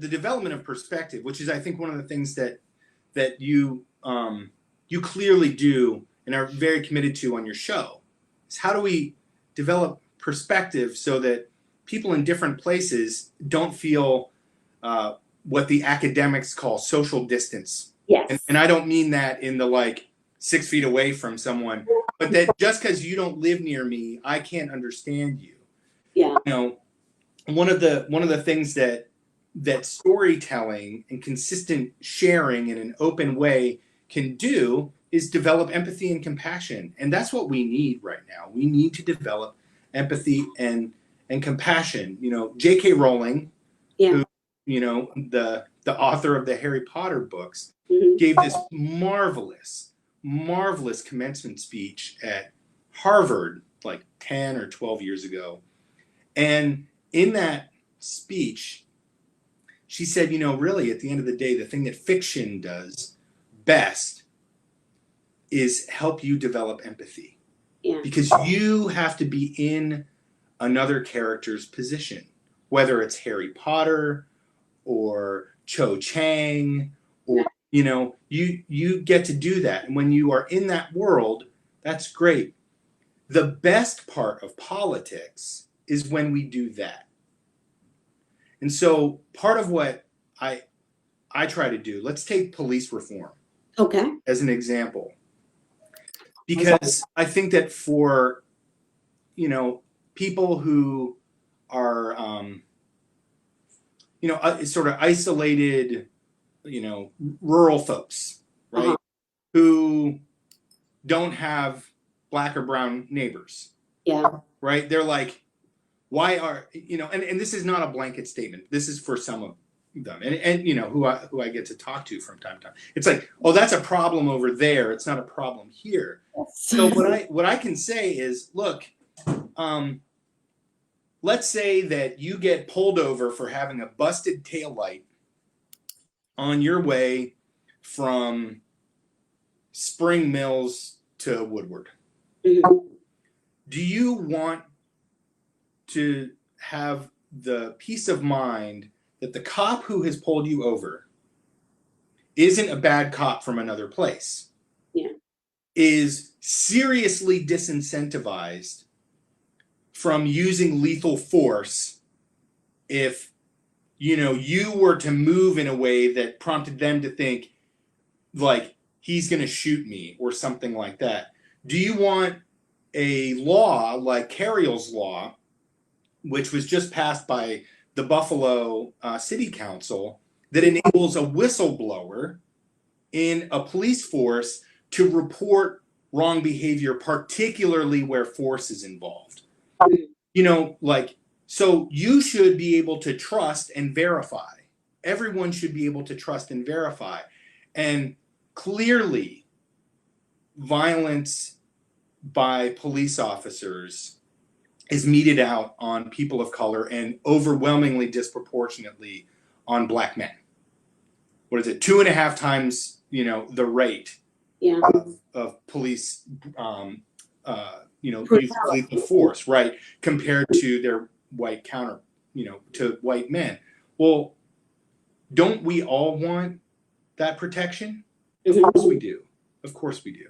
the development of perspective, which is, I think, one of the things that you clearly do and are very committed to on your show, is how do we develop perspective so that people in different places don't feel what the academics call social distance. Yes. And I don't mean that in the like 6 feet away from someone, but that just because you don't live near me, I can't understand you. Yeah. You know, one of the things that storytelling and consistent sharing in an open way can do is develop empathy and compassion. And that's what we need right now. We need to develop empathy and compassion. You know, J.K. Rowling, who, you know, the author of the Harry Potter books, gave this marvelous commencement speech at Harvard like 10 or 12 years ago. And in that speech, she said, you know, really, at the end of the day, the thing that fiction does best is help you develop empathy. Yeah. Because you have to be in another character's position, whether it's Harry Potter or Cho Chang, or, you know, you get to do that. And when you are in that world, that's great. The best part of politics is when we do that. And so part of what I try to do, let's take police reform as an example. Because I think that for, you know, people who are, you know, sort of isolated, you know, rural folks, right, who don't have black or brown neighbors, right? They're like, why are, you know, and this is not a blanket statement. This is for some of them, and you know, who I get to talk to from time to time. It's like, oh, that's a problem over there. It's not a problem here. So what I can say is, look, let's say that you get pulled over for having a busted taillight on your way from Spring Mills to Woodward. Do you want to have the peace of mind that the cop who has pulled you over isn't a bad cop from another place, is seriously disincentivized from using lethal force if, you know, you were to move in a way that prompted them to think like he's going to shoot me or something like that? Do you want a law like Carriel's law, which was just passed by the Buffalo City Council, that enables a whistleblower in a police force to report wrong behavior, particularly where force is involved? You know, like, so you should be able to trust and verify. Everyone should be able to trust and verify. And clearly, violence by police officers is meted out on people of color and overwhelmingly disproportionately on black men. What is it? 2.5 times, you know, the rate of police, you know, lethal force, right, compared to their white counter, you know, to white men. Well, don't we all want that protection? Of course we do. Of course we do.